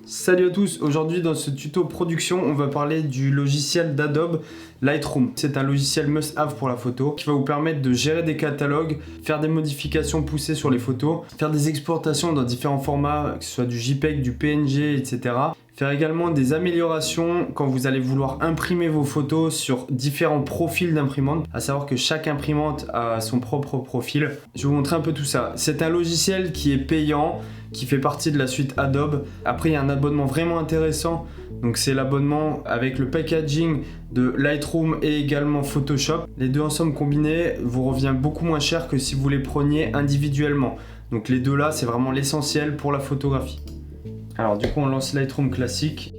Salut à tous, aujourd'hui dans ce tuto production, on va parler du logiciel d'Adobe Lightroom. C'est un logiciel must-have pour la photo qui va vous permettre de gérer des catalogues, faire des modifications poussées sur les photos, faire des exportations dans différents formats, que ce soit du JPEG, du PNG, etc. Faire également des améliorations quand vous allez vouloir imprimer vos photos sur différents profils d'imprimantes, à savoir que chaque imprimante a son propre profil. Je vais vous montrer un peu tout ça. C'est un logiciel qui est payant, qui fait partie de la suite Adobe. Après, il y a un abonnement vraiment intéressant. Donc c'est l'abonnement avec le packaging de Lightroom et également Photoshop. Les deux ensemble combinés vous revient beaucoup moins cher que si vous les preniez individuellement. Donc les deux là, c'est vraiment l'essentiel pour la photographie. Alors du coup on lance Lightroom classique.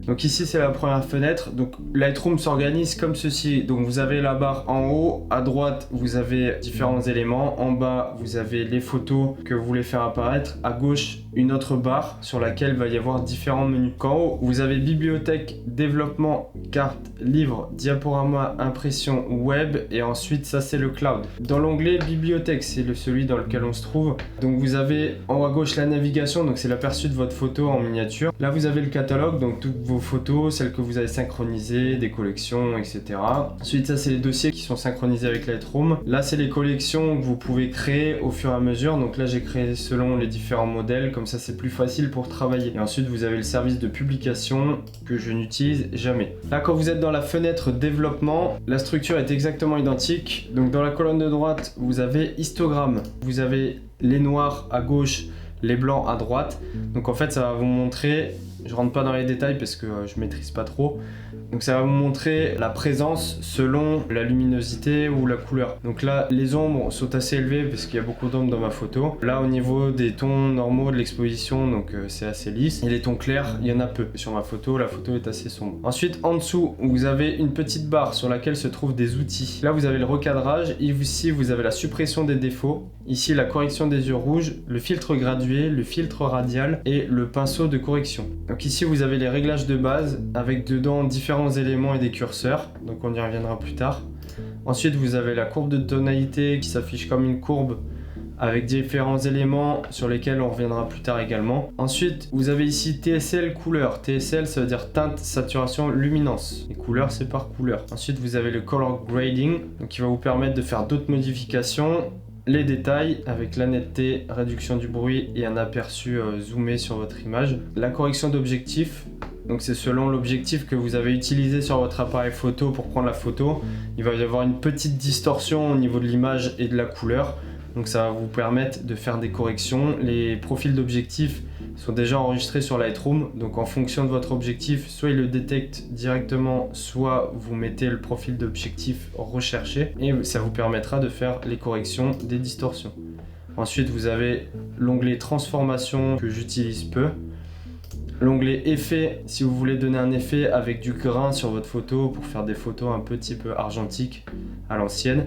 Donc ici c'est la première fenêtre, donc Lightroom s'organise comme ceci. Donc vous avez la barre en haut, à droite vous avez différents éléments, en bas vous avez les photos que vous voulez faire apparaître, à gauche une autre barre sur laquelle va y avoir différents menus. En haut vous avez bibliothèque, développement, carte, livre, diaporama, impression, web et ensuite ça c'est le cloud. Dans l'onglet bibliothèque, c'est celui dans lequel on se trouve. Donc vous avez en haut à gauche la navigation, donc c'est l'aperçu de votre photo en miniature. Là vous avez le catalogue, donc toutes vos photos, celles que vous avez synchronisées, des collections, etc. Ensuite ça c'est les dossiers qui sont synchronisés avec Lightroom. Là c'est les collections que vous pouvez créer au fur et à mesure. Donc là j'ai créé selon les différents modèles, comme ça c'est plus facile pour travailler. Et ensuite vous avez le service de publication que je n'utilise jamais. Là quand vous êtes dans la fenêtre développement, la structure est exactement identique. Donc dans la colonne de droite vous avez histogramme, vous avez les noirs à gauche, les blancs à droite. Donc en fait ça va vous montrer, je rentre pas dans les détails parce que je maîtrise pas trop. Donc ça va vous montrer la présence selon la luminosité ou la couleur. Donc là les ombres sont assez élevées parce qu'il y a beaucoup d'ombres dans ma photo. Là au niveau des tons normaux de l'exposition, donc c'est assez lisse. Et les tons clairs, il y en a peu. Sur ma photo, la photo est assez sombre. Ensuite en dessous, vous avez une petite barre sur laquelle se trouvent des outils. Là vous avez le recadrage, ici vous avez la suppression des défauts. Ici la correction des yeux rouges, le filtre gradué, le filtre radial et le pinceau de correction. Donc ici vous avez les réglages de base avec dedans différents éléments et des curseurs, donc on y reviendra plus tard. Ensuite vous avez la courbe de tonalité qui s'affiche comme une courbe avec différents éléments sur lesquels on reviendra plus tard également. Ensuite vous avez ici TSL couleur. TSL ça veut dire teinte, saturation, luminance. Les couleurs c'est par couleur. Ensuite vous avez le color grading donc qui va vous permettre de faire d'autres modifications. Les détails avec la netteté, réduction du bruit et un aperçu zoomé sur votre image. La correction d'objectif, donc c'est selon l'objectif que vous avez utilisé sur votre appareil photo pour prendre la photo. Il va y avoir une petite distorsion au niveau de l'image et de la couleur. Donc ça va vous permettre de faire des corrections. Les profils d'objectifs sont déjà enregistrés sur Lightroom. Donc en fonction de votre objectif, soit il le détecte directement, soit vous mettez le profil d'objectif recherché. Et ça vous permettra de faire les corrections des distorsions. Ensuite vous avez l'onglet transformation que j'utilise peu. L'onglet effet, si vous voulez donner un effet avec du grain sur votre photo pour faire des photos un petit peu argentiques à l'ancienne.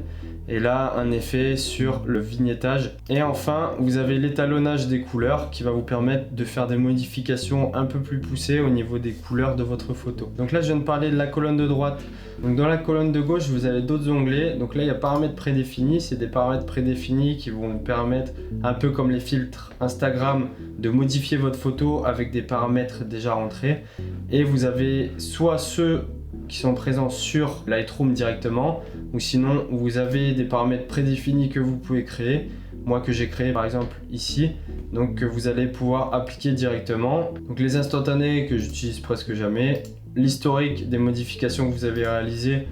Et là, un effet sur le vignettage. Et enfin, vous avez l'étalonnage des couleurs qui va vous permettre de faire des modifications un peu plus poussées au niveau des couleurs de votre photo. Donc là, je viens de parler de la colonne de droite. Donc dans la colonne de gauche, vous avez d'autres onglets. Donc là, il y a paramètres prédéfinis. C'est des paramètres prédéfinis qui vont vous permettre, un peu comme les filtres Instagram, de modifier votre photo avec des paramètres déjà rentrés. Et vous avez soit ceux qui sont présents sur Lightroom directement, ou sinon vous avez des paramètres prédéfinis que vous pouvez créer, moi que j'ai créé par exemple ici, donc que vous allez pouvoir appliquer directement. Donc les instantanés que j'utilise presque jamais, l'historique des modifications que vous avez réalisées,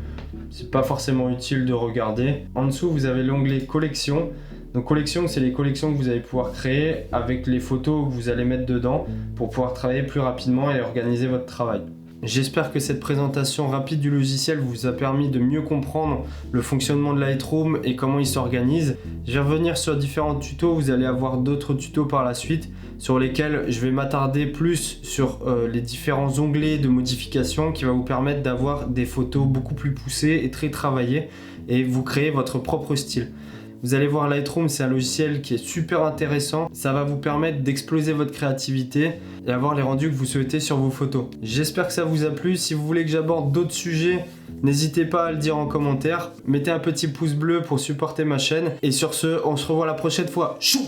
c'est pas forcément utile de regarder. En dessous vous avez l'onglet collection. Donc collection, c'est les collections que vous allez pouvoir créer avec les photos que vous allez mettre dedans pour pouvoir travailler plus rapidement et organiser votre travail. J'espère que cette présentation rapide du logiciel vous a permis de mieux comprendre le fonctionnement de Lightroom et comment il s'organise. Je vais revenir sur différents tutos, vous allez avoir d'autres tutos par la suite sur lesquels je vais m'attarder plus sur les différents onglets de modification qui va vous permettre d'avoir des photos beaucoup plus poussées et très travaillées et vous créer votre propre style. Vous allez voir, Lightroom, c'est un logiciel qui est super intéressant. Ça va vous permettre d'exploser votre créativité et avoir les rendus que vous souhaitez sur vos photos. J'espère que ça vous a plu. Si vous voulez que j'aborde d'autres sujets, n'hésitez pas à le dire en commentaire. Mettez un petit pouce bleu pour supporter ma chaîne. Et sur ce, on se revoit la prochaine fois. Chou!